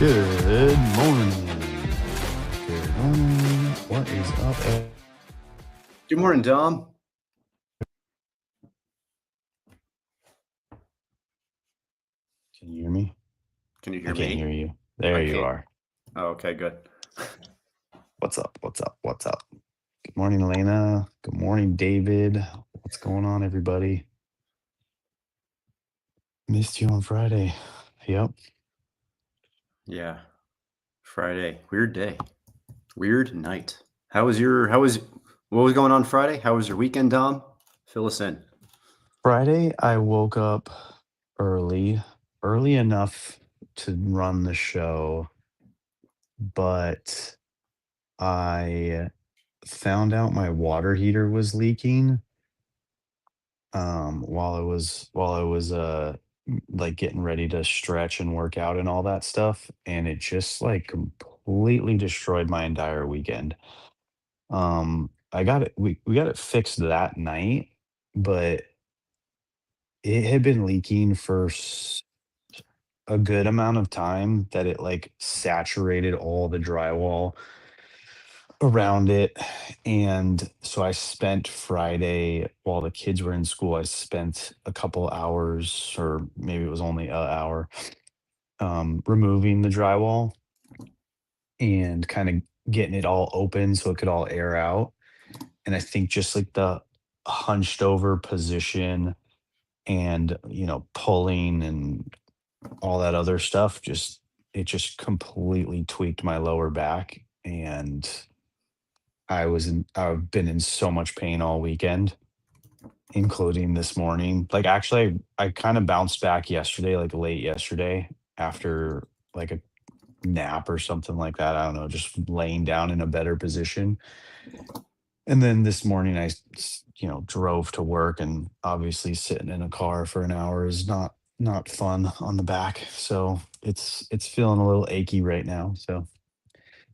Good morning. Good morning. What is up? Good morning, Dom. Can you hear me? Can you I hear can't me? hear you. There I you can't. are. Oh, okay, good. What's up? What's up? What's up? Good morning, Elena. Good morning, David. What's going on, everybody? Missed you on Friday. Yep. Yeah. Friday. Weird day. Weird night. What was going on Friday? How was your weekend, Dom? Fill us in. Friday, I woke up early, early enough to run the show, but I found out my water heater was leaking while I was like getting ready to stretch and work out and all that stuff, and it just like completely destroyed my entire weekend. I got it we got it fixed that night, but it had been leaking for a good amount of time that it like saturated all the drywall around it. And so I spent Friday while the kids were in school, I spent a couple hours, or maybe it was only an hour, removing the drywall and kind of getting it all open so it could all air out. And I think just like the hunched over position and, pulling and all that other stuff, it just completely tweaked my lower back. And I've been in so much pain all weekend, including this morning. Like, actually, I kinda bounced back yesterday, like, late yesterday after, like, a nap or something like that. I don't know, just laying down in a better position. And then this morning, drove to work, and obviously sitting in a car for an hour is not fun on the back. So it's feeling a little achy right now. So,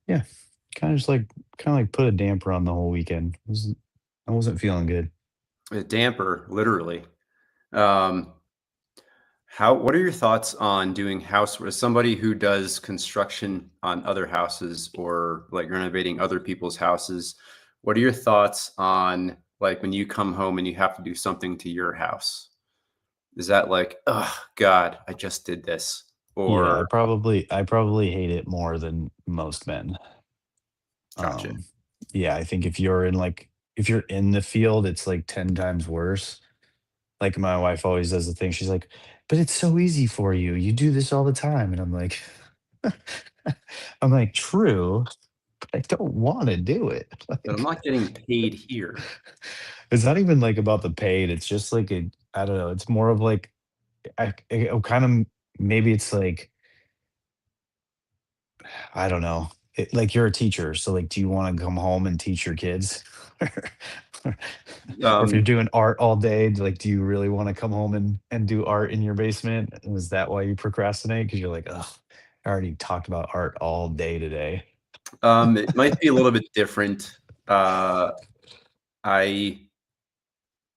yeah, kinda like put a damper on the whole weekend. I wasn't feeling good. A damper, literally. Um, what are your thoughts on doing house as somebody who does construction on other houses or like renovating other people's houses? What are your thoughts on like when you come home and you have to do something to your house? Is that like, oh God, I just did this? Yeah, Or I probably hate it more than most men. gotcha. Um, yeah, I think if you're in the field, it's like 10 times worse. Like, my wife always does the thing, she's like, "But it's so easy for you. You do this all the time." And I'm like I'm like, "True, but I don't wanna do it." But I'm Like, not getting paid here. it's not even, like, about the paid, it's just like I don't know, it's more of like I kind of maybe it's like I don't know. Like, you're a teacher, so, like, do you wanna come home and teach your kids? Or if you're Um, doing art all day, like, do you really wanna come home and do art in your basement? Is that why you procrastinate? Because 'Cause you're like, "Ugh, I already talked about art all day today." it might be a little bit different. Uh, I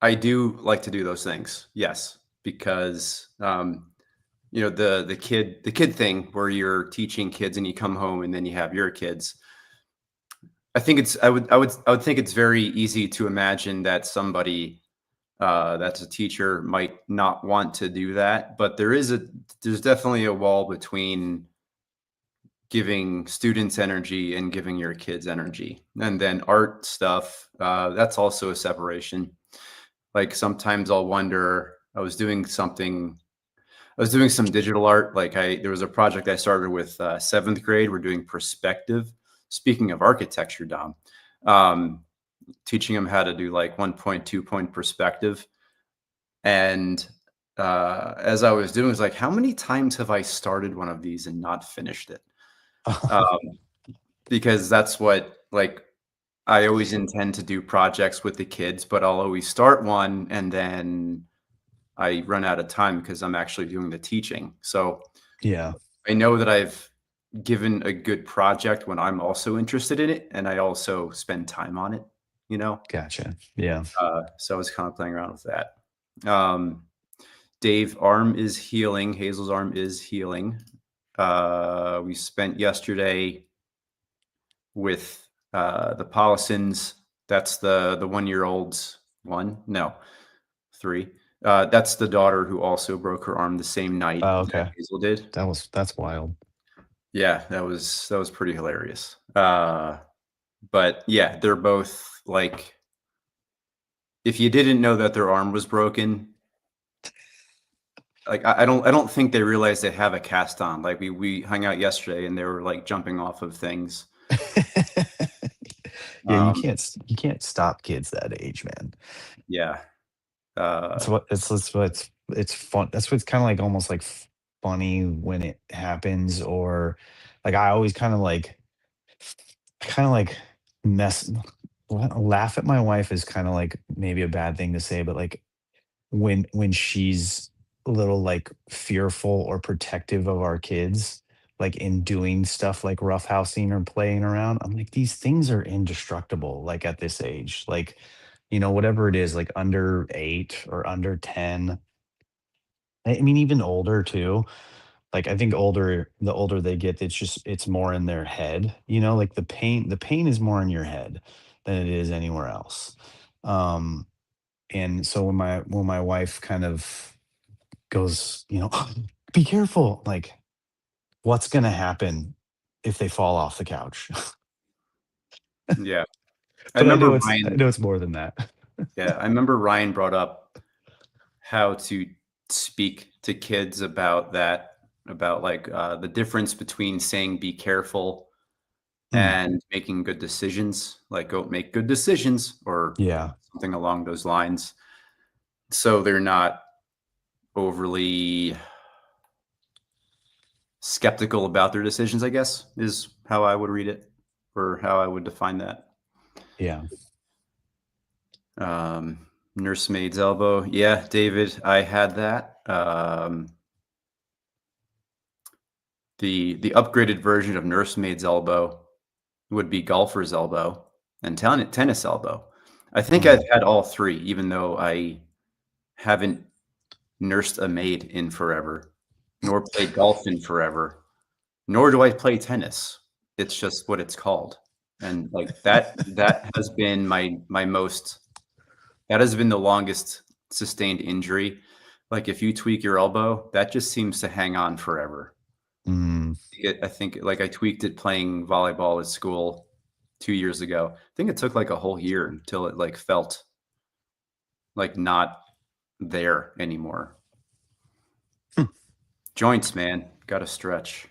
I do like to do those things, yes, because the kid thing where you're teaching kids and you come home and then you have your kids. I would think it's very easy to imagine that somebody that's a teacher might not want to do that, but there's definitely a wall between giving students energy and giving your kids energy. And then art stuff, that's also a separation. Like sometimes I'll wonder, I was doing some digital art. There was a project I started with seventh grade. We're doing perspective. Speaking of architecture, Dom, um, teaching them how to do like 1 point, 2 point perspective. And as I was doing, it was like, how many times have I started one of these and not finished it? Um, because that's what like I always intend to do projects with the kids, but I'll always start one and then I run out of time because I'm actually doing the teaching. So Yeah, I know that I've given a good project when I'm also interested in it and I also spend time on it, you know? gotcha. Yeah. So I was kind of playing around with that. Dave, arm is healing. Hazel's arm is healing. We spent yesterday with the Pollisons. That's the 1 year old's one. No, three. That's the daughter who also broke her arm the same night Oh, that okay. Hazel did. That's wild. Yeah, that was pretty hilarious. But yeah, they're both like, if you didn't know that their arm was broken, like I don't think they realize they have a cast on. Like we hung out yesterday and they were like jumping off of things. Yeah, Um, you can't stop kids that age, man. yeah. It's Uh, what it's fun. That's what's kind of like almost like funny when it happens, or like I always kind of like mess laugh at my wife is kind of like maybe a bad thing to say, but like when she's a little like fearful or protective of our kids, like in doing stuff like roughhousing or playing around, I'm like, these things are indestructible, like at this age. Like, whatever it is, like under 8 or under 10. I mean, even older too. Like I think the older they get, it's more in their head, like the pain is more in your head than it is anywhere else. Um, and so when my wife kind of goes, be careful. Like, what's going to happen if they fall off the couch? yeah. I But I remember know Ryan. it's more than that. Yeah, I remember Ryan brought up how to speak to kids about that, about like the difference between saying "be careful" Mm, and making good decisions, like go make good decisions or yeah. something along those lines. So they're not overly skeptical about their decisions, I guess, is how I would read it or how I would define that. Yeah. Nursemaid's elbow. Yeah, David, I had that. The upgraded version of nursemaid's elbow would be golfer's elbow and tennis elbow. I think I've Mm, had all three, even though I haven't nursed a maid in forever, nor played golf in forever, nor do I play tennis. It's just what it's called. And like that has been my most that has been the longest sustained injury. Like if you tweak your elbow, that just seems to hang on forever. mm, I think like I tweaked it playing volleyball at school 2 years ago. I think it took like a whole year until it like felt like not there anymore. hmm. Joints, man, got to stretch,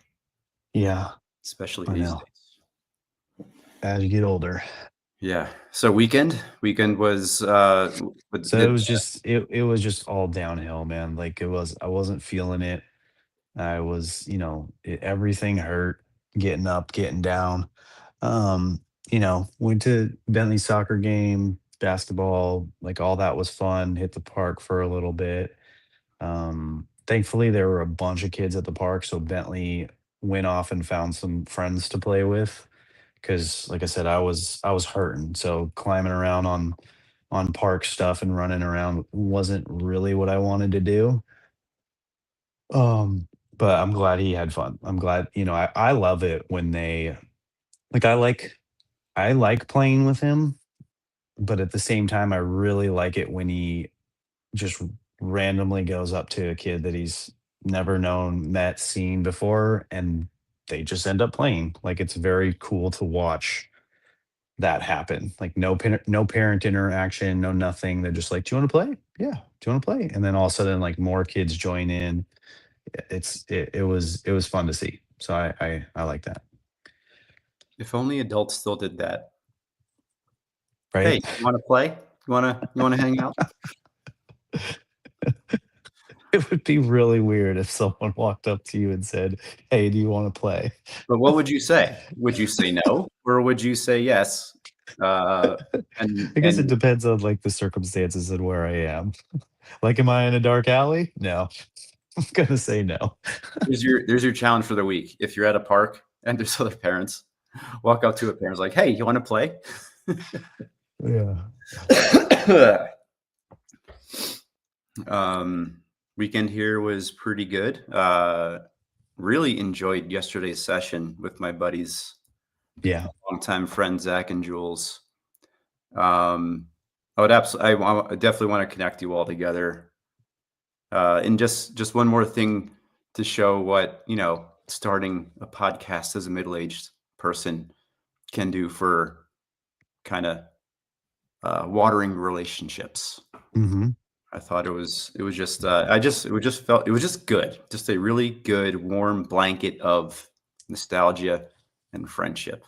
Yeah, especially I these know. days. As you get older. Yeah. So weekend was So did it was just all downhill, man. Like I wasn't feeling it. I was, everything hurt, getting up, getting down. Went to Bentley soccer game, basketball, like all that was fun. Hit the park for a little bit. Thankfully there were a bunch of kids at the park, so Bentley went off and found some friends to play with. Cause like I said, I was hurting. So climbing around on park stuff and running around wasn't really what I wanted to do. Um, but I'm glad he had fun. I'm glad, I love it when they like I like playing with him, but at the same time I really like it when he just randomly goes up to a kid that he's never known, met, seen before, and they just end up playing. Like it's very cool to watch that happen. Like no parent interaction, no nothing. They're just like, "Do you want to play? Yeah. Do you want to play?" And then all of a sudden, like more kids join in. It was fun to see. So I like that. if only adults still did that. Hey, Right? you want to play? You want to hang out? It would be really weird if someone walked up to you and said, "Hey, do you want to play?" But what would you say? Would you say no, or would you say yes? Uh, and I guess it and depends on like the circumstances and where I am. Like, am I in a dark alley? No. I'm gonna say no. there's your challenge for the week. If you're at a park and there's other parents, walk up to a parent's like, "Hey, you want to play?" Yeah. um, Weekend here was pretty good. really enjoyed yesterday's session with my buddies, Yeah. longtime friends Zach and Jules. Um, I definitely want to connect you all together. And just one more thing to show what starting a podcast as a middle-aged person can do for kind of watering relationships. Hmm. I thought it was just it was just felt it was just good. Just a really good warm blanket of nostalgia and friendship.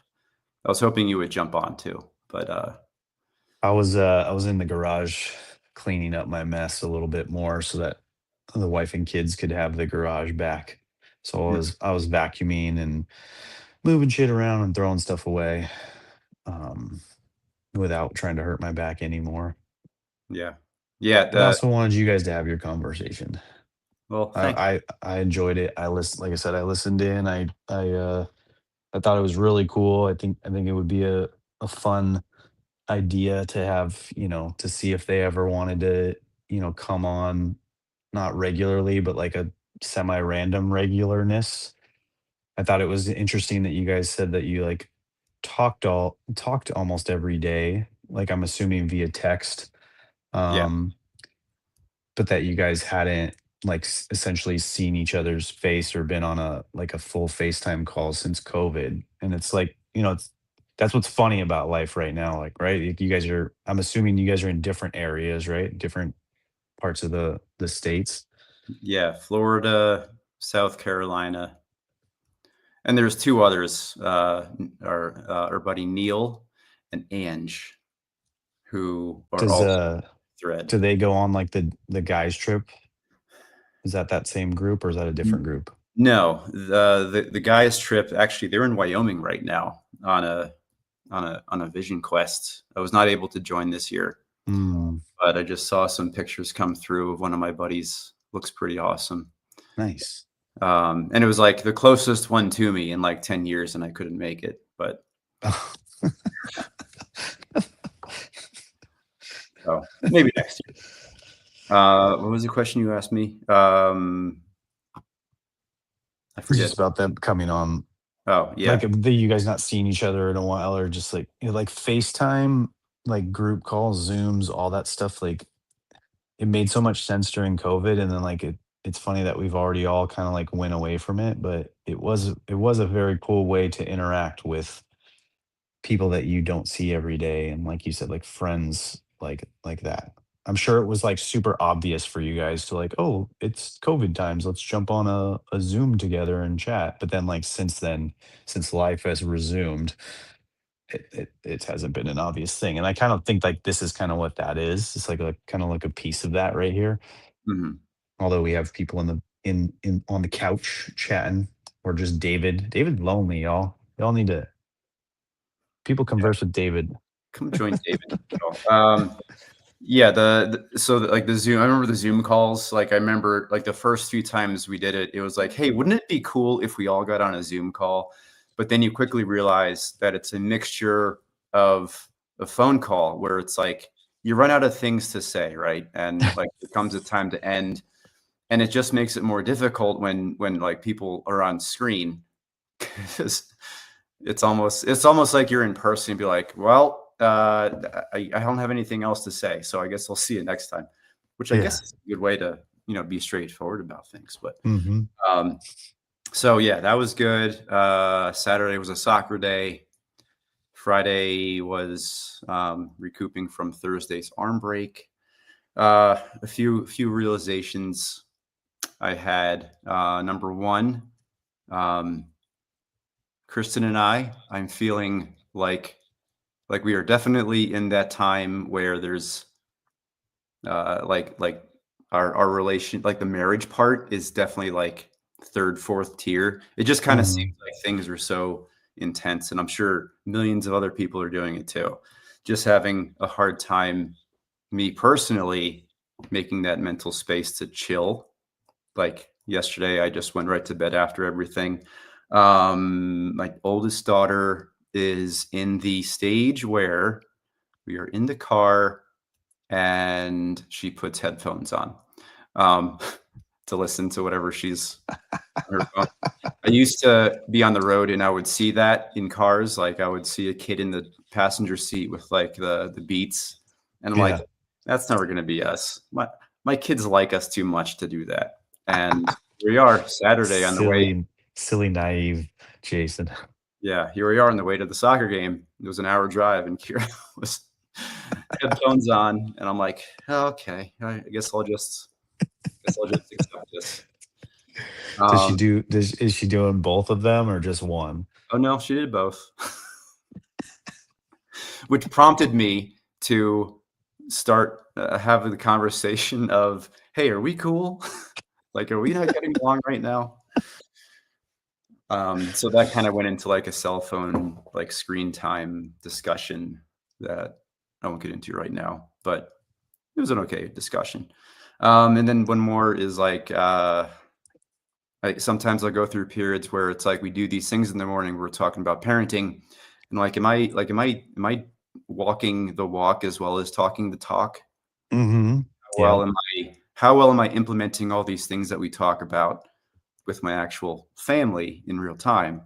I was hoping you would jump on too, but I was in the garage cleaning up my mess a little bit more so that the wife and kids could have the garage back. So I was vacuuming and moving shit around and throwing stuff away, um, without trying to hurt my back anymore. yeah. Yeah, But I also wanted you guys to have your conversation. well, thank I enjoyed it. I listened, like I said, I listened in. I thought it was really cool. I think it would be a fun idea to have, to see if they ever wanted to, come on, not regularly, but like a semi-random regularness. I thought it was interesting that you guys said that you like talked almost every day, like I'm assuming via text. yeah. Um, but that you guys hadn't like essentially seen each other's face or been on a like a full FaceTime call since COVID. And it's like, that's what's funny about life right now. Like, right. You guys are, I'm assuming you guys are in different areas, right? Different parts of the states. Yeah, Florida, South Carolina, and there's two others, our buddy Neil and Ange, who are Does also thread. do they go on like the guys trip? Is that same group or is that a different group? No, the guys trip, actually, they're in Wyoming right now on a vision quest. I was not able to join this year, Mm, but I just saw some pictures come through of one of my buddies. Looks pretty awesome. nice. And it was like the closest one to me in like 10 years, and I couldn't make it. But oh, maybe next year. What was the question you asked me? I It's forget. just about them coming on. Oh, yeah. Like, you guys not seeing each other in a while, or just like, like FaceTime, like group calls, Zooms, all that stuff. Like, it made so much sense during COVID, and then like it's funny that we've already all kind of like went away from it, but it was a very cool way to interact with people that you don't see every day, and like you said, like friends, like that. I'm sure it was like super obvious for you guys to like, oh, it's COVID times, let's jump on a Zoom together and chat. But then like since then, since life has resumed, it hasn't been an obvious thing. And I kind of think like this is kind of what that is. It's like a kind of like a piece of that right here. Mhm. Although we have people in the in on the couch chatting, or just David lonely, y'all. Y'all need to people Yeah, converse with David. come join David. Yeah, like the Zoom. I remember the Zoom calls. Like I remember like the first few times we did it, it was like, hey, wouldn't it be cool if we all got on a Zoom call? But then you quickly realize that it's a mixture of a phone call where it's like you run out of things to say, right? And like it comes a time to end, and it just makes it more difficult when like people are on screen because it's almost like you're in person and be like, well, I don't have anything else to say, so I guess I'll see you next time, which I guess Yeah. is a good way to be straightforward about things. But Mhm. um, so yeah, that was good. Saturday was a soccer day. Friday was recouping from Thursday's arm break. A few realizations I had. Number one, um, Kristen and I'm feeling like we are definitely in that time where there's like our relation, like the marriage part is definitely like third, fourth tier. It just kind of seems Mhm. like things are so intense, and I'm sure millions of other people are doing it too. Just having a hard time, me personally, making that mental space to chill. Like yesterday, I just went right to bed after everything. My oldest daughter is in the stage where we are in the car and she puts headphones on um, to listen to whatever she's Or, I used to be on the road and I would see that in cars. Like I would see a kid in the passenger seat with like the Beats, and I'm like, Yeah. that's never going to be us. My kids like us too much to do that. And here we are Saturday on the way. Silly, silly, naive Jason. Yeah, here we are on the way to the soccer game. It was an hour drive, and Kira was headphones on, and I'm like, "Oh, okay, I guess I'll just accept this." Um, Is she doing both of them or just one? oh no, she did both. Which prompted me to start having the conversation of, "Hey, are we cool? Like, are we not getting along right now?" So that kind of went into like a cell phone, like screen time discussion that I won't get into right now, but it was an okay discussion. And then one more is like, sometimes I'll go through periods where it's like we do these things in the morning. We're talking about parenting, and like, am I walking the walk as well as talking the talk? Mhm. How well Yep. am how well am I implementing all these things that we talk about with my actual family in real time?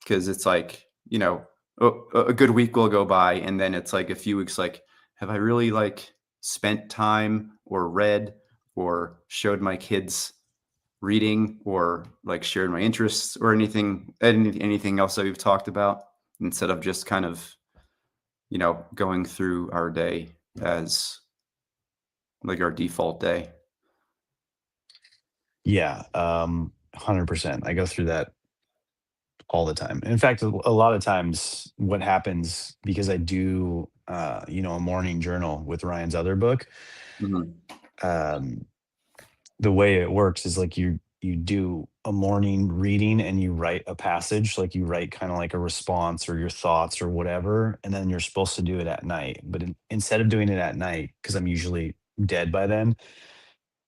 Because it's like, a good week will go by, and then it's like a few weeks, like, have I really like spent time or read or showed my kids reading or like shared my interests or anything else that we've talked about, instead of just kind of, going through our day as like our default day. Yeah, 100%. I go through that all the time. In fact, a lot of times what happens because I do, a morning journal with Ryan's other book, Mhm. um, the way it works is like you do a morning reading and you write a passage, like you write kind of like a response or your thoughts or whatever, and then you're supposed to do it at night. But instead of doing it at night, because I'm usually dead by then,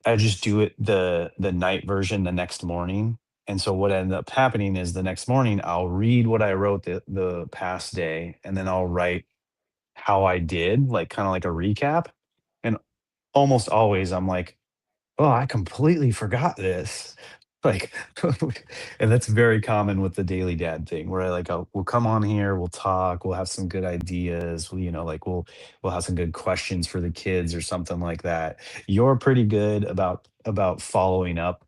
I just do it the night version the next morning. And so what ended up happening is the next morning I'll read what I wrote the past day, and then I'll write how I did, like kind of like a recap. And almost always I'm like, "Oh, I completely forgot this." Like, and that's very common with the daily dad thing where we'll come on here, we'll talk, we'll have some good ideas, like we'll have some good questions for the kids or something like that. You're pretty good about following up.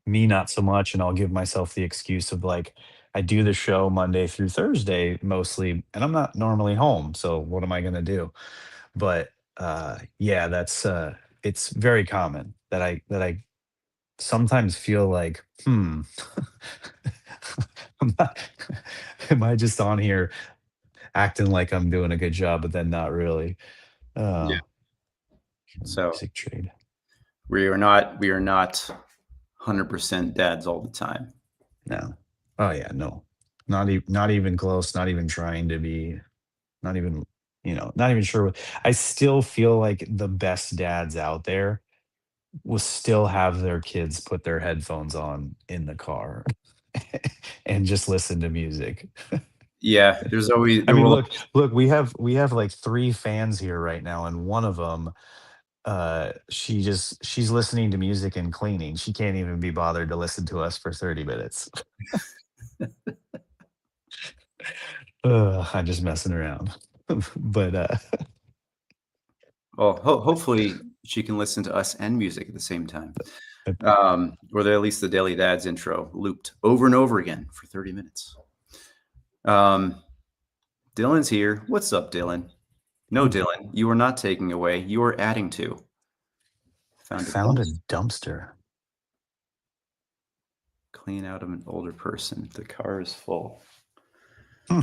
Me, not so much, and I'll give myself the excuse of like, I do the show Monday through Thursday mostly, and I'm not normally home, so what am I gonna do? But yeah, it's very common that I sometimes feel like, am I, am I just on here acting like I'm doing a good job, but then not really? Yeah. Uh, So music trade. we are not 100% dads all the time. No. Oh yeah, no. Not even close, not even trying to be, not even, not even sure I still feel like the best dads out there will still have their kids put their headphones on in the car and just listen to music. Yeah, I there mean, will. look, we have like 3 fans here right now, and one of them, she's listening to music and cleaning. She can't even be bothered to listen to us for 30 minutes. I'm just messing around. But, Well, hopefully she can listen to us and music at the same time, uh, or at least the Daily Dads intro looped over and over again for 30 minutes. Um, Dylan's here. What's up, Dylan? No, Dylan, you are not taking away. You are adding to. I Found a found a dumpster. dumpster. Clean out of an older person. The car is full. Hmm,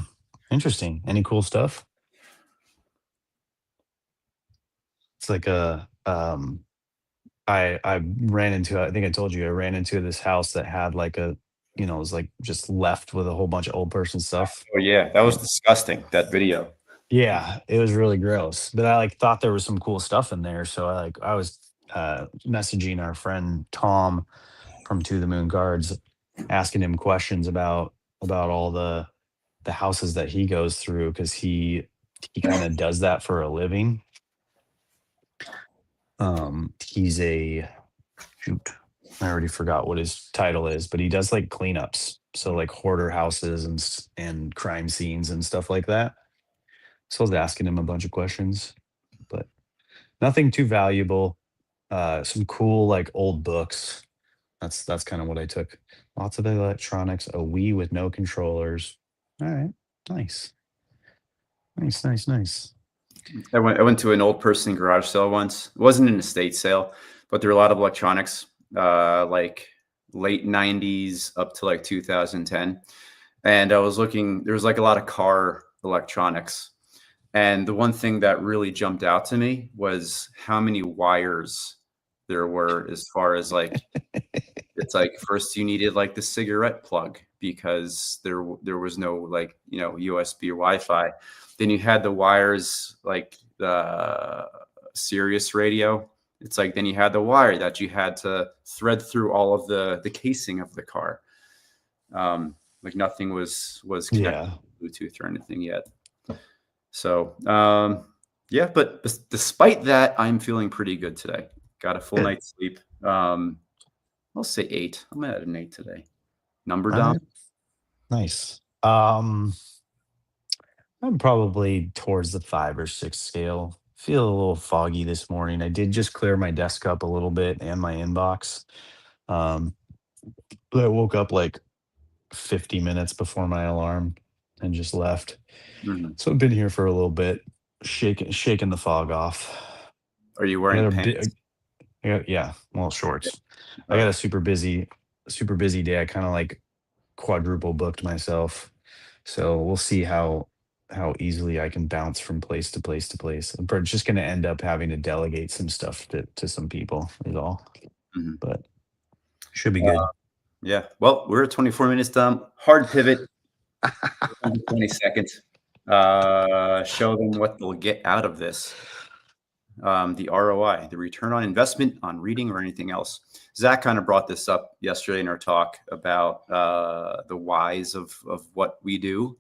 interesting. Any cool stuff? It's like I ran into, I think I told you, I ran into this house that had like it was like just left with a whole bunch of old person stuff. Oh yeah, that was And disgusting. That video. yeah, it was really gross. But I like thought there was some cool stuff in there. So I was messaging our friend Tom from To the Moon Guards, asking him questions about all the houses that he goes through because he kind of does that for a living. He's a shoot. I already forgot what his title is, but he does like cleanups. So like hoarder houses and crime scenes and stuff like that. So I was asking him a bunch of questions, but nothing too valuable. Some cool like old books. That's kind of what I took. Lots of electronics, a Wii with no controllers. All right. Nice. Nice, nice, nice. I went to an old person garage sale once. It wasn't an estate sale, but there were a lot of electronics, like late 90s up to like 2010. And I was looking, there was like a lot of car electronics. And the one thing that really jumped out to me was how many wires there were, as far as like, it's like first you needed like the cigarette plug because there was no like, USB or Wi-Fi. Then you had the wires like the Sirius radio. It's like then you had the wire that you had to thread through all of the casing of the car. Like nothing was connected Yeah. to Bluetooth or anything yet. So yeah, but despite that, I'm feeling pretty good today. Got a full Good. night's sleep. I'll say 8. I'm at an 8 today. Number All Dom? right. Nice. I'm probably towards the 5 or 6 scale. Feel a little foggy this morning. I did just clear my desk up a little bit and my inbox. Um, but I woke up like 50 minutes before my alarm and just left. Mhm. So I've been here for a little bit, shaking the fog off. Are you I got wearing a pants? bit, yeah, well, shorts. I got Okay. a super busy day. I kind of like quadruple booked myself. So we'll see how easily I can bounce from place to place to place. Just going to end up having to delegate some stuff to some people is all, Mhm. but should be Uh, good. yeah. Well, we're at 24 minutes, Dom. Hard pivot, under 20 seconds. Show them what they'll get out of this. The ROI, the return on investment on reading or anything else. Zach kind of brought this up yesterday in our talk about the whys of what we do,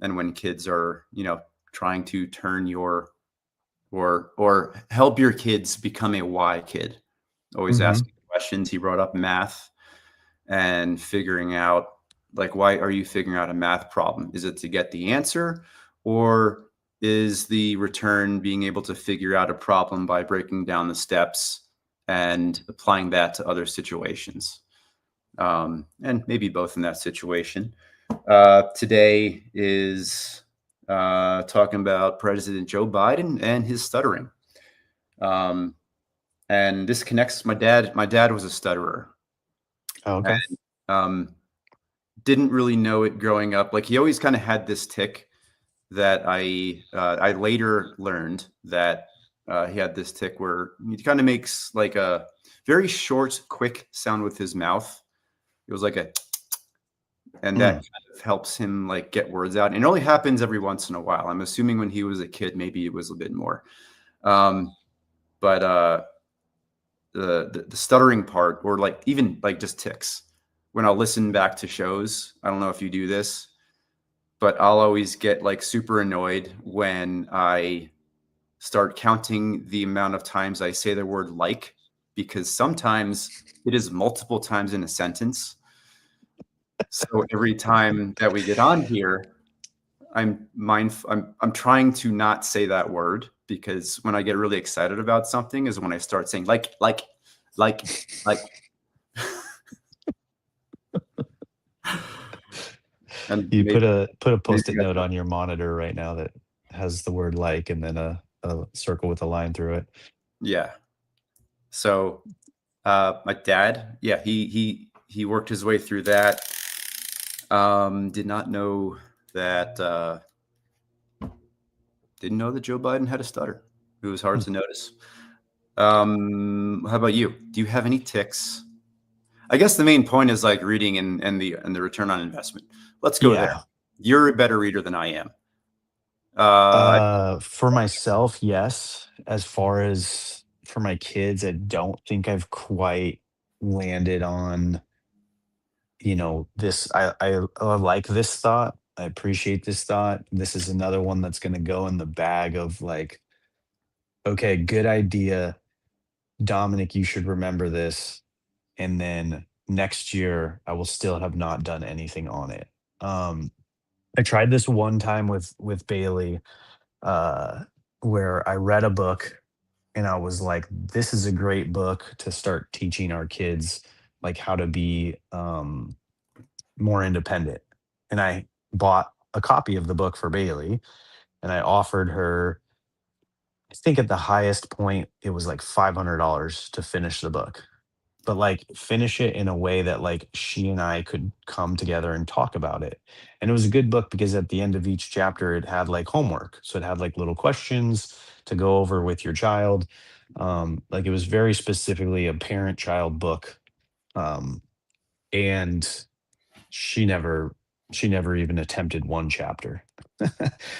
and when kids are, trying to turn your or help your kids become a why kid. Always Hmm. asking questions. He brought up math and figuring out, like, why are you figuring out a math problem? Is it to get the answer, or is the return being able to figure out a problem by breaking down the steps and applying that to other situations? And maybe both in that situation. Today is talking about President Joe Biden and his stuttering. Um, and this connects my dad. My dad was a stutterer, Oh, okay. and didn't really know it growing up. Like he always kind of had this tick that I later learned that he had this tick where he kind of makes like a very short, quick sound with his mouth. It was like a, and that Mm. kind of helps him like get words out. And it only happens every once in a while. I'm assuming when he was a kid, maybe it was a bit more. Um, but the stuttering part, or like even like just ticks. When I'll listen back to shows, I don't know if you do this, but I'll always get like super annoyed when I start counting the amount of times I say the word like, because sometimes it is multiple times in a sentence. So every time that we get on here, I'm trying to not say that word, because when I get really excited about something is when I start saying like, like, and You maybe put a maybe post-it that's note what, on your monitor right now that has the word like and then a circle with a line through it. yeah. So my dad, yeah, he worked his way through that. Did not know that. Didn't know that Joe Biden had a stutter. It was hard Hmm. to notice. How about you? Do you have any ticks? I guess the main point is like reading and the return on investment. Let's go there. Yeah. You're a better reader than I am. Uh, For myself, yes. As far as for my kids, I don't think I've quite landed on, this. I like this thought. I appreciate this thought. This is another one that's going to go in the bag of like, okay, good idea. Dominic, you should remember this. and then next year I will still have not done anything on it. Um, I tried this one time with Bailey, uh, where I read a book and I was like, "This is a great book to start teaching our kids like how to be more independent." And I bought a copy of the book for Bailey, and I offered her, I think at the highest point, it was like $500 to finish the book, but like finish it in a way that like she and I could come together and talk about it. And it was a good book because at the end of each chapter, it had like homework. So it had like little questions to go over with your child. Like it was very specifically a parent child book. Um, and she never she never even attempted one chapter.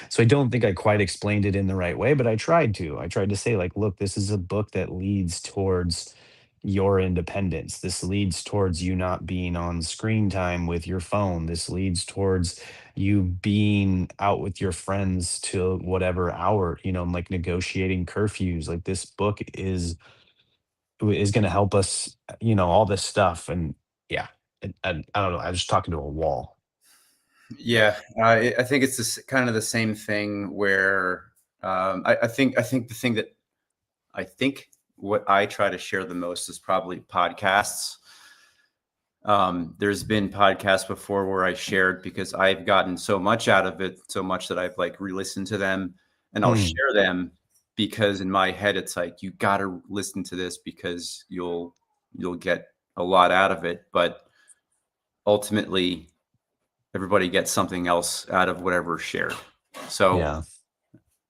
So I don't think I quite explained it in the right way, but I tried to. I tried to say like, "Look, this is a book that leads towards your independence. This leads towards you not being on screen time with your phone. This leads towards you being out with your friends till whatever hour, like negotiating curfews. Like this book is going to help us, all this stuff." And yeah, I don't know. I was just talking to a wall. Yeah, I think it's this kind of the same thing where I think the thing that I think what I try to share the most is probably podcasts. There's been podcasts before where I shared because I've gotten so much out of it, so much that I've like re-listened to them, and I'll Mm, share them because in my head it's like you got to listen to this because you'll get a lot out of it, but ultimately everybody gets something else out of whatever's shared. So yeah.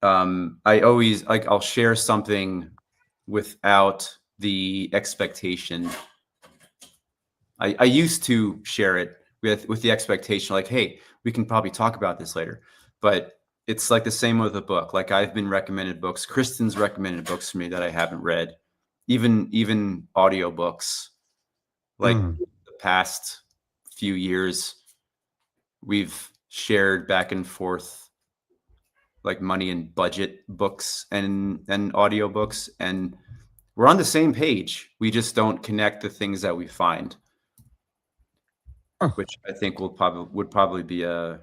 I always like I'll share something without the expectation. I used to share it with the expectation, like, hey, we can probably talk about this later. But it's like the same with a book. Like I've been recommended books. Kristen's recommended books for me that I haven't read, even audiobooks. Like Mm, the past few years, we've shared back and forth like money and budget books and audiobooks, and we're on the same page. We just don't connect the things that we find, huh. which I think would probably be a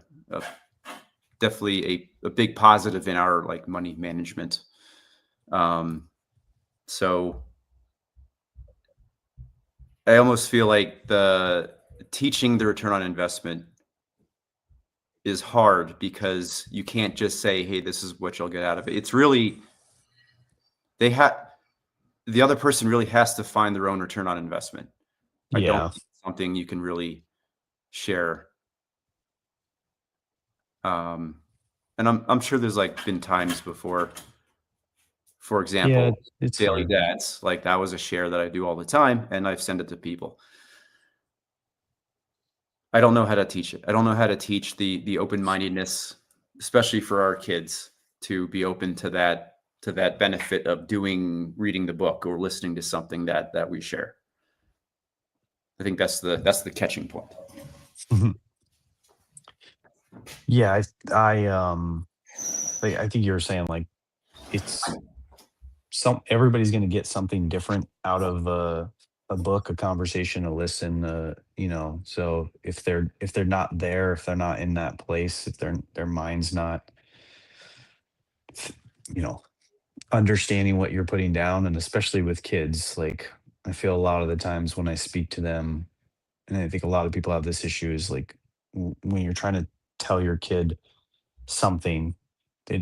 definitely a big positive in our like money management. Um, so I almost feel like the teaching the return on investment is hard because you can't just say, "Hey, this is what you'll get out of it." It's really they have the other person really has to find their own return on investment. I don't Yeah. think it's something you can really share. Um, and I'm sure there's like been times before, for Yeah, example, it's daily hard. dads, like that was a share that I do all the time and I've sent it to people. I don't know how to teach it. I don't know how to teach the open-mindedness, especially for our kids to be open to that benefit of reading the book or listening to something that we share. I think that's the catching point. Mhm. Yeah, like, I think you were saying, like, it's everybody's gonna get something different out of a book, a conversation, a listen, so if they're not there, if they're not in that place, if their mind's not, you know, understanding what you're putting down, and especially with kids, like, I feel a lot of the times when I speak to them, and I think a lot of people have this issue, is like when you're trying to tell your kid something, they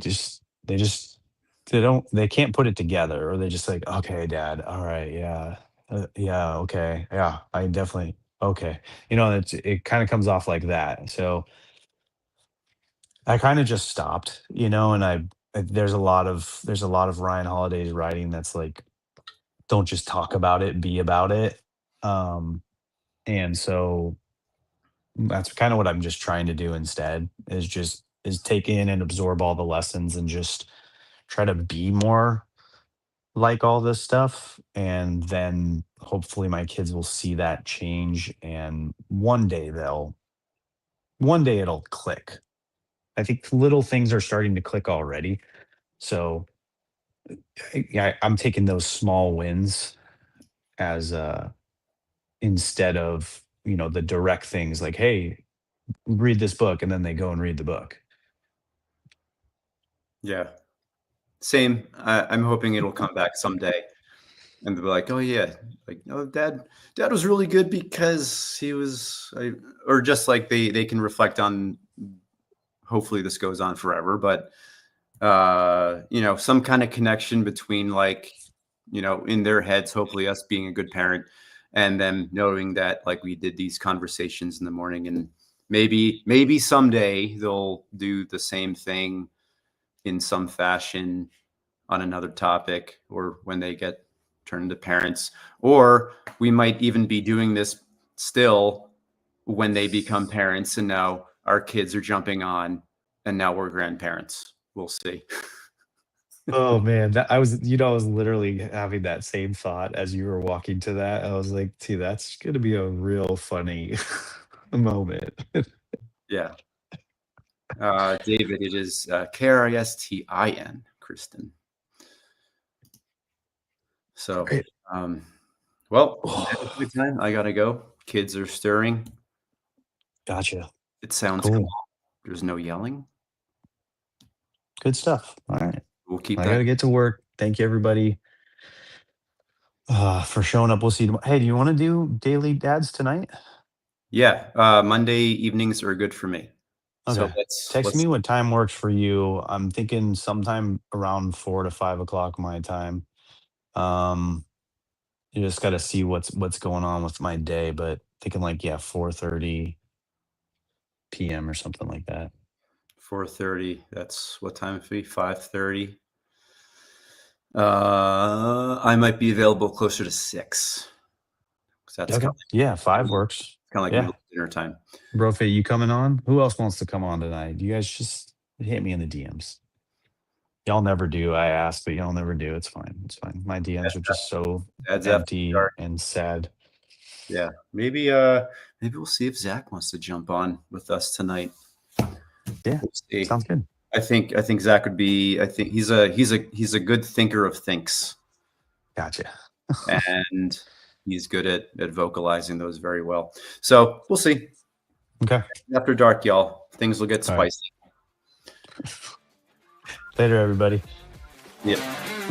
can't put it together, or they just like, okay, dad, all right, yeah, yeah, okay, yeah, I definitely, okay, it kind of comes off like that. So I kind of just stopped, and there's a lot of Ryan Holiday's writing that's like, don't just talk about it, be about it. And so that's kind of what I'm just trying to do instead, is take in and absorb all the lessons and just try to be more like all this stuff, and then hopefully my kids will see that change, and one day it'll click. I think little things are starting to click already. So yeah, I'm taking those small wins as instead of, the direct things like, hey, read this book, and then they go and read the book. Yeah. Same. I'm hoping it'll come back someday, and they'll be like, "Oh yeah, like oh, dad was really good because he was," or just like they can reflect on. Hopefully, this goes on forever, but some kind of connection between like, in their heads, hopefully us being a good parent and them knowing that like we did these conversations in the morning, and maybe someday they'll do the same thing in some fashion on another topic or when they get turned into parents, or we might even be doing this still when they become parents and now our kids are jumping on and now we're grandparents. We'll see. Oh man, I was literally having that same thought as you were walking to that. I was like, "Gee, that's gonna be a real funny moment." Yeah. David, it is Kristin, Kristen. So, Right. um, well, that is Oh, my time. I gotta go. Kids are stirring. gotcha. It sounds calm. Cool. There's no yelling. Good stuff. All right. We'll keep I that. gotta get to work. Thank you, everybody, for showing up. We'll see you tomorrow. Hey, do you want to do daily dads tonight? Yeah, Monday evenings are good for me. So Okay. let's Text let's me what time works for you. I'm thinking sometime around 4 to 5 o'clock my time. Um, you just got to see what's going on with my day, but thinking like, yeah, 4:30 p.m. or something like that. 4:30. That's what time it be? 5:30. I might be available closer to 6 because that's Okay. Yeah, 5 works. kind of like Yeah. middle dinner time. Brophy, you coming on? Who else wants to come on tonight? You guys just hit me in the DMs. Y'all never do. I ask, but y'all never do. It's fine. It's fine. My DMs are just so Adds after empty dark. and sad. Yeah, maybe we'll see if Zach wants to jump on with us tonight. Yeah. We'll see. Sounds good. I think Zach would be. I think he's a good thinker of thinks, Gotcha. and he's good at vocalizing those very well. So we'll see. Okay. After dark, y'all, things will get All right. spicy. Later, everybody. Yeah.